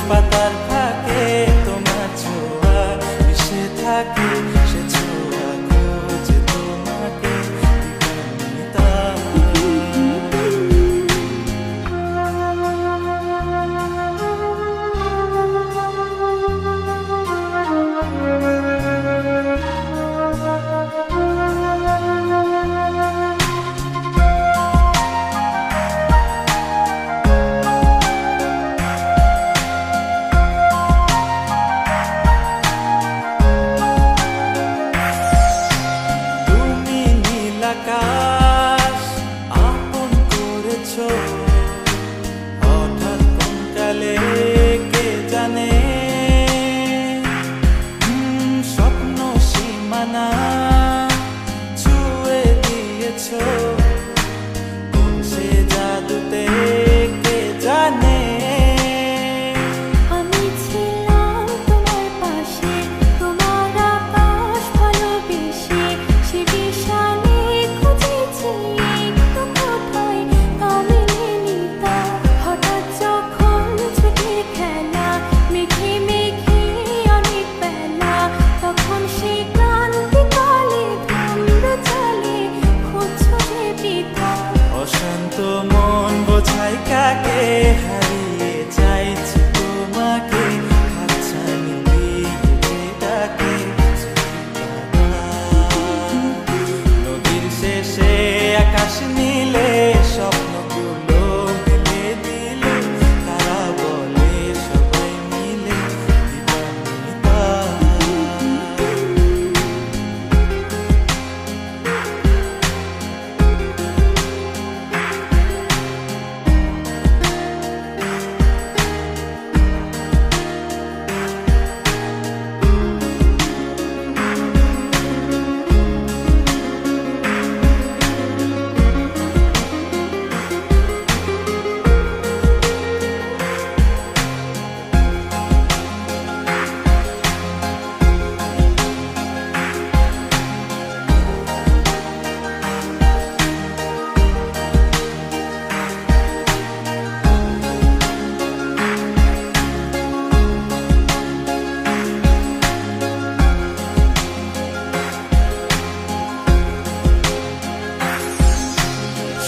পাতার ফাঁকে তোমার ছোঁয়া মিশে থাকে, সে ছোঁয়া খোঁজে তোমাকে দিবানিতা। আকাশ আপন করেছো হঠাৎ কোন কালে কে জানে, স্বপ্ন সীমানা ছুঁয়ে দিয়েছো কোন সে জাদুতে কে জানে। আমি ছিলাম তোমার পাশে, তোমার আকাশ ভালোবেসে, সে বিশালে খুঁজেছি একটু কোথায় কামিনী তা। হঠাৎ যখন ছুটে খেলা মেঘে মেঘে অনেক বেলা, তখন সে ক্লান্তিকালে ধান্দ চলে খুঁজছো যে পিতা। অশান্ত মন বোঝাই কাকে হারিয়ে চাইছে তোমাকে, হাতছানি দিয়ে ডাকে নদীর শেষে আকাশ নীলে স্বপ্নগুলো মেলে দিলে, তারা বলে সবাই মিলে দিবানিতা।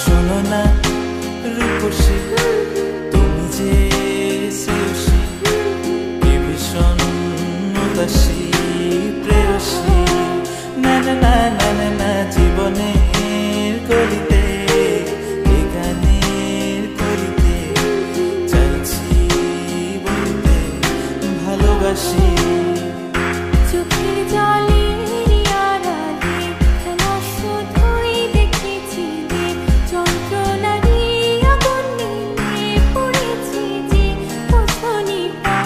শোনো না রূপসী, তুমি যে শ্রেয়সী, কি ভীষণ উদাসী প্রেয়সী। না না না না না না, জীবনের গলিতে এ গানের কলিতে চাইছি বলতে ভালোবাসি। চোখের জলের আড়ালে খেলা শুধুই দেখেছিলে, যন্ত্রণারই আগুন নিয়ে পড়েছি যে বোঝনি তা।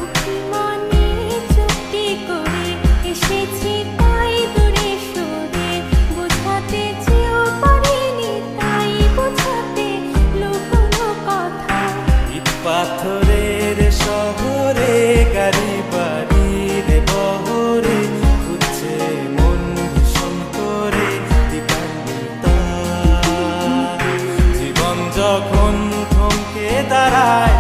অভিমানে চুক্তি করে এসেছি তাই দূরে সরে, বোঝাতে চেয়েও পারিনি তাই বোঝাতে লুকোনো কথা। ইট পাথরের শহরে গাড়ি বাড়ির বহরে খুঁজছে মন ভীষণ করে দিবানিতা। জীবন যখন থমকে দাঁড়ায়